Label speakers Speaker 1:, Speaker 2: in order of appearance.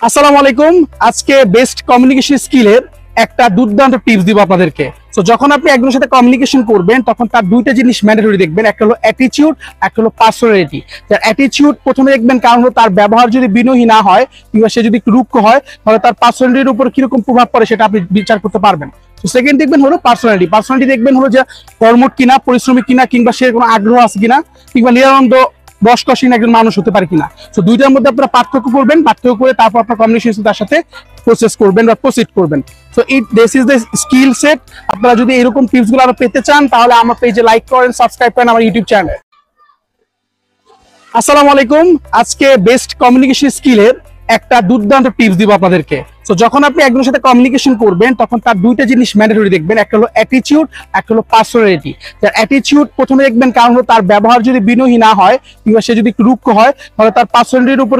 Speaker 1: আসসালামু আলাইকুম। আজকে বেস্ট কমিউনিকেশন স্কিলের একটা দুর্দান্ত টিপস দিব আপনাদেরকে। তো যখন আপনি একজনের সাথে কমিউনিকেশন করবেন তখন তার দুইটা জিনিস ম্যান্ডেটরি দেখবেন, একটা হলো অ্যাটিটিউড, একটা হলো পার্সোনালিটি। তার অ্যাটিটিউড প্রথমে দেখবেন, কারণ হলো তার ব্যবহার যদি বিনয়ী না হয় কিংবা সে যদি একটু রুক্ষ হয় তাহলে তার পার্সোনালিটির উপর কিরকম প্রভাব পড়ে সেটা আপনি বিচার করতে পারবেন। তো সেকেন্ড দেখবেন হলো পার্সোনালিটি। পার্সোনালিটি দেখবেন হলো যে কর্মঠ কিনা, পরিশ্রমিক কিনা, কিংবা সে কোনো আগ্রহ আছে কিনা, কিংবা নিরানন্দ বয়স্কহীন একজন মানুষ হতে পারে কিনা। তো দুইটার মধ্যে আপনারা পার্থক্য করবেন, পার্থক্য করে তারপর আপনার কমিউনিকেশন তার সাথে প্রসেস করবেন বা প্রসিড করবেন। So this is the skill set. আপনারা যদি এরকম টিপস গুলো আরো পেতে চান তাহলে আমার পেজে লাইক করেন, সাবস্ক্রাইব করেন আমার ইউটিউব চ্যানেল। আসসালামু আলাইকুম। আজকে বেস্ট কমিউনিকেশন স্কিলের একটা দুর্দান্ত টিপস দিব আপনাদেরকে। তো যখন আপনি একজনের সাথে কমিউনিকেশন করবেন তখন তার দুইটা জিনিস ম্যান্ডেটরি দেখবেন, একটা হলো অ্যাটিটিউড, একটা হলো পার্সোনালিটি। তার অ্যাটিটিউড প্রথমে দেখবেন, কারণ হলো তার ব্যবহার যদি বিনয়ী না হয় কিংবা সে যদি একটু রুক্ষ হয় তাহলে তার পার্সোনালিটির উপর